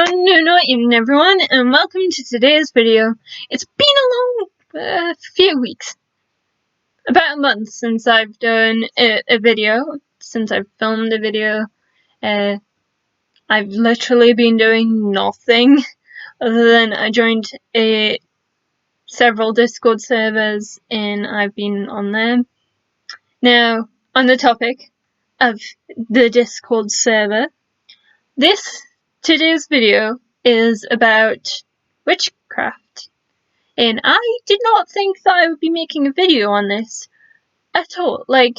Good evening everyone, and welcome to today's video. It's been a long few weeks, about a month since I've done a video, since I've filmed a video. I've literally been doing nothing other than I joined several Discord servers and I've been on them. Now, on the topic of the Discord server, today's video is about witchcraft, and I did not think that I would be making a video on this at all. Like,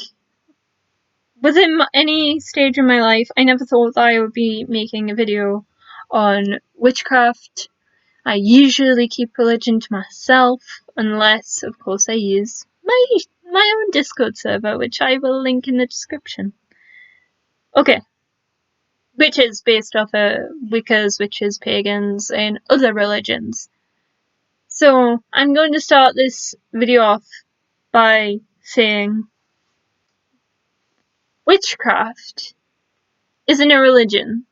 within any stage of my life, I never thought that I would be making a video on witchcraft. I usually keep religion to myself, unless, of course, I use my own Discord server, which I will link in the description. Okay. Witches based off of Wiccas, witches, pagans, and other religions. So, I'm going to start this video off by saying witchcraft isn't a religion.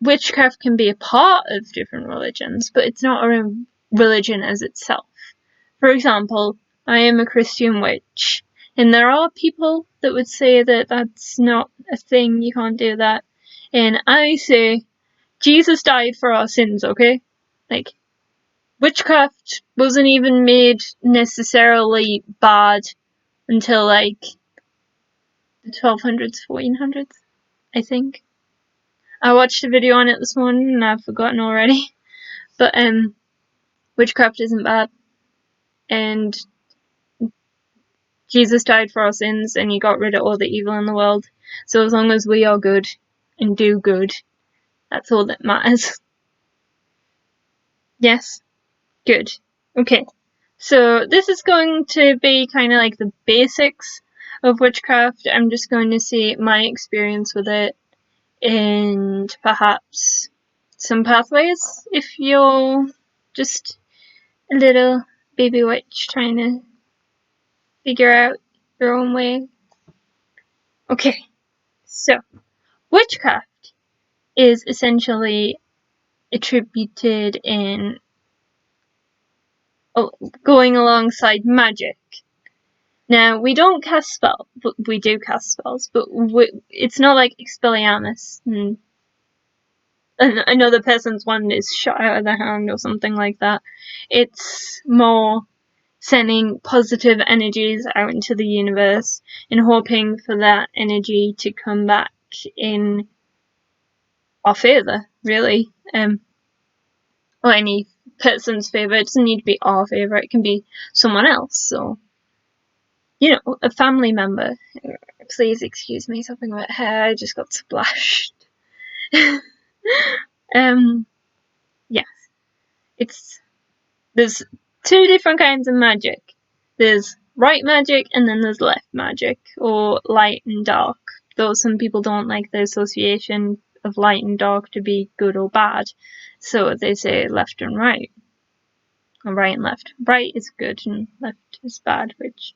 Witchcraft can be a part of different religions, but it's not a religion as itself. For example, I am a Christian witch, and there are people that would say that that's not a thing, you can't do that. And I say, Jesus died for our sins, okay? Like, witchcraft wasn't even made necessarily bad until, like, the 1200s, 1400s, I think. I watched a video on it this morning and I've forgotten already. But, witchcraft isn't bad. And Jesus died for our sins and he got rid of all the evil in the world. So as long as we are good and do good, that's all that matters. Yes? Good. Okay. So this is going to be kind of like the basics of witchcraft. I'm just going to see my experience with it and perhaps some pathways if you're just a little baby witch trying to figure out your own way. Okay, so witchcraft is essentially attributed in going alongside magic. Now, we don't cast spells, but we do cast spells, but it's not like Expelliarmus and another person's wand is shot out of their hand or something like that. It's more sending positive energies out into the universe and hoping for that energy to come back in our favour, really. Or any person's favour. It doesn't need to be our favour, it can be someone else, so, you know, a family member. Please excuse me, something about hair, I just got splashed. Yes. There's two different kinds of magic. There's right magic and then there's left magic, or light and dark. Though some people don't like the association of light and dark to be good or bad, so they say left and right. Or right and left. Right is good and left is bad, which...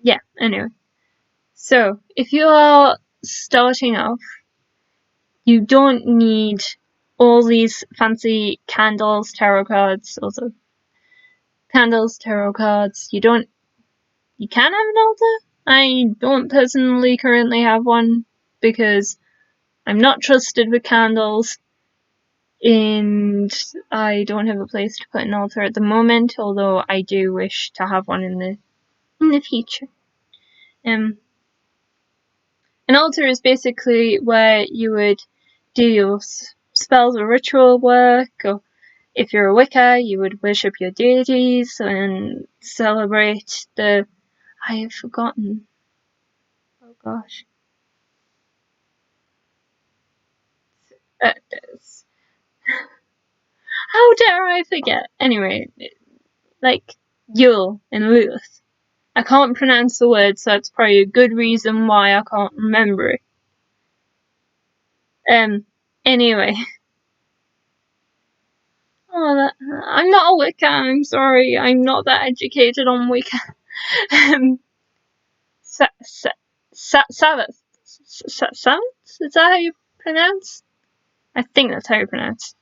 yeah, anyway. So, if you are starting off, you don't need all these fancy candles, tarot cards, also candles, tarot cards. You can have an altar. I don't personally currently have one because I'm not trusted with candles and I don't have a place to put an altar at the moment, although I do wish to have one in the future. An altar is basically where you would do your spells or ritual work, or if you're a Wicca, you would worship your deities and celebrate the... I have forgotten. Oh gosh. How dare I forget? Anyway, like Yule and Lilith. I can't pronounce the word, so that's probably a good reason why I can't remember it. Anyway. Oh, I'm not a Wicca, I'm sorry. I'm not that educated on Wicca. Sabbath? Is that how you pronounce? I think that's how you pronounce.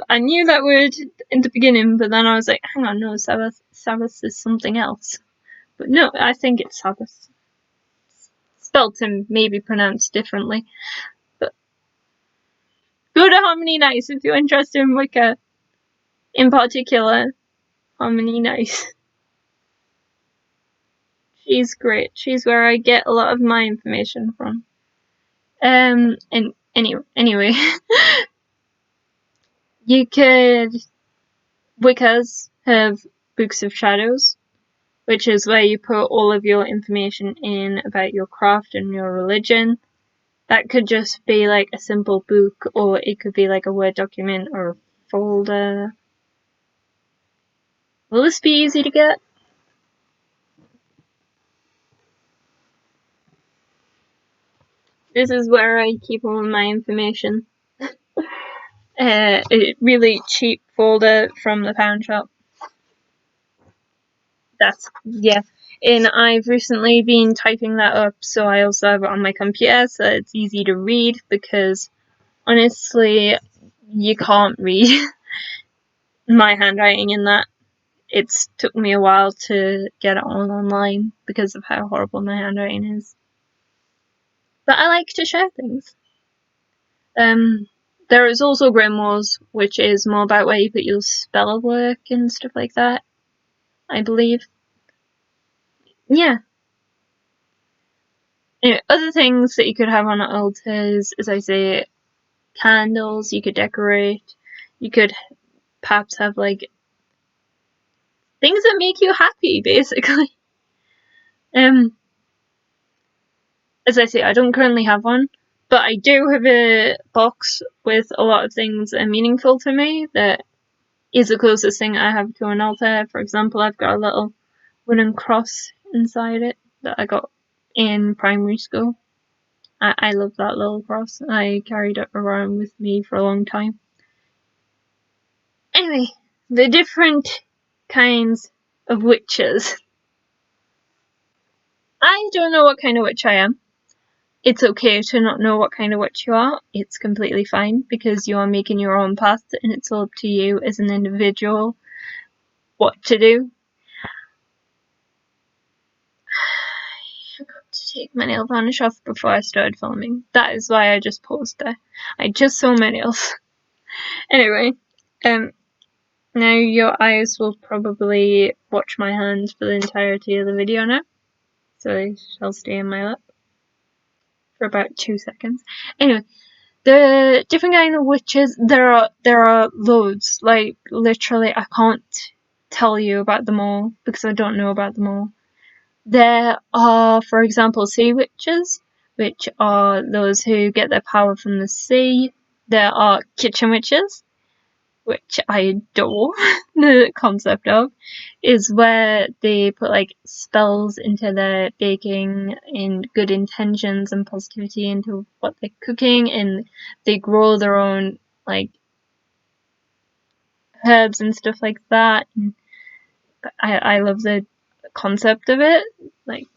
I knew that word in the beginning, but then I was like, hang on, no, Sabbath is something else. But no, I think it's Sabbath. Spelt and maybe pronounced differently. But go to Harmony Nice if you're interested in Wicca. In particular, Harmony Nice. She's great. She's where I get a lot of my information from. And anyway, you could. Wiccas have Books of Shadows, which is where you put all of your information in about your craft and your religion. That could just be like a simple book, or it could be like a Word document or a folder. Will this be easy to get? This is where I keep all of my information. A really cheap folder from the pound shop. Yeah. And I've recently been typing that up, so I also have it on my computer, so it's easy to read, because honestly, you can't read my handwriting in that. It's took me a while to get it all online because of how horrible my handwriting is. But I like to share things. There is also Grimoires, which is more about where you put your spell work and stuff like that, I believe. Yeah. Anyway, other things that you could have on altars, as I say, candles you could decorate. You could perhaps have like things that make you happy, basically. As I say, I don't currently have one, but I do have a box with a lot of things that are meaningful to me that is the closest thing I have to an altar. For example, I've got a little wooden cross inside it that I got in primary school. I love that little cross. I carried it around with me for a long time. Anyway, the different kinds of witches. I don't know what kind of witch I am. It's okay to not know what kind of witch you are. It's completely fine, because you are making your own path, and it's all up to you as an individual what to do. I forgot to take my nail varnish off before I started filming. That is why I just paused there. I just saw my nails. Anyway, now your eyes will probably watch my hand for the entirety of the video now. So they shall stay in my lap for about 2 seconds. Anyway, the different kind of witches, there are loads. Like, literally, I can't tell you about them all because I don't know about them all. There are, for example, sea witches, which are those who get their power from the sea. There are kitchen witches, which I adore the concept of, is where they put like spells into their baking and good intentions and positivity into what they're cooking, and they grow their own like herbs and stuff like that. And I love the concept of it. Like,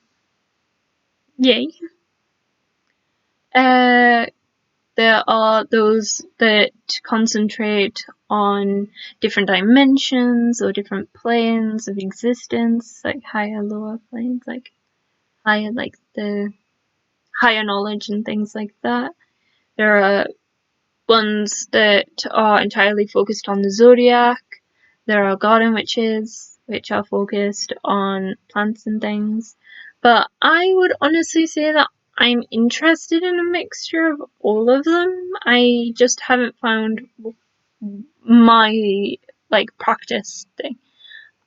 yay. There are those that concentrate on different dimensions or different planes of existence, like higher, lower planes, like higher, like the higher knowledge and things like that. There are ones that are entirely focused on the zodiac. There are garden witches, which are focused on plants and things. But I would honestly say that I'm interested in a mixture of all of them. I just haven't found my like practice thing.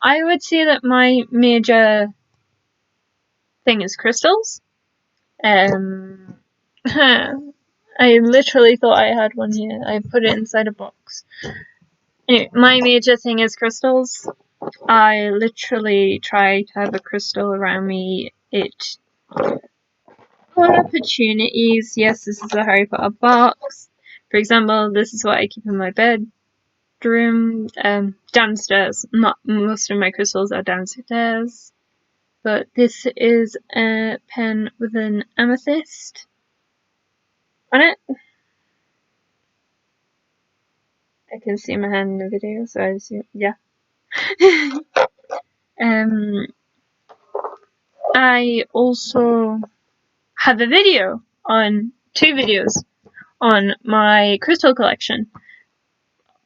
I would say that my major thing is crystals. I literally thought I had one here. I put it inside a box. Anyway, my major thing is crystals. I literally try to have a crystal around me. It for opportunities. Yes, this is a Harry Potter box. For example, this is what I keep in my bedroom. Downstairs. Most of my crystals are downstairs. But this is a pen with an amethyst on it. can see my hand in the video, so I assume, yeah. I also have a video on 2 videos on my crystal collection,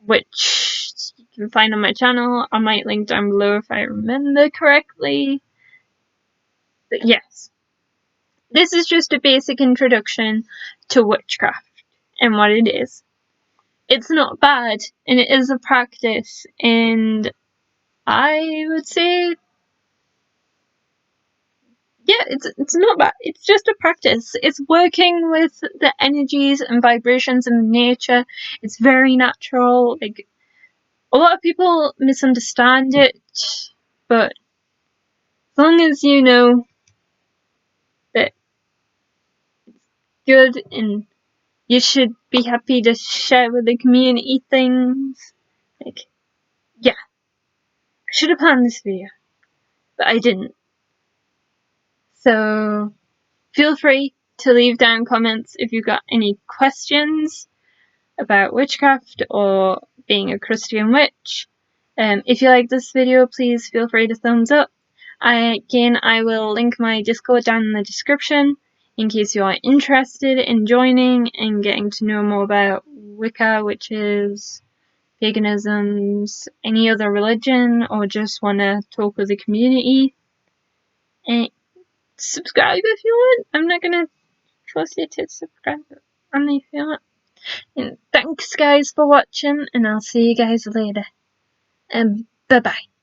which you can find on my channel. I might link down below if I remember correctly. But yes, this is just a basic introduction to witchcraft and what it is. It's not bad, and it is a practice, and I would say, yeah, it's not bad. It's just a practice. It's working with the energies and vibrations of nature. It's very natural. Like, a lot of people misunderstand it, but as long as you know that it's good and you should be happy to share with the community things, like, yeah, I should have planned this video, but I didn't. So feel free to leave down comments if you've got any questions about witchcraft or being a Christian witch. If you like this video, please feel free to thumbs up. I will link my Discord down in the description in case you are interested in joining and getting to know more about Wicca, witches, paganisms, any other religion, or just want to talk with the community. And subscribe if you want. I'm not gonna force you to subscribe, only if you want. And thanks guys for watching, and I'll see you guys later. And bye bye.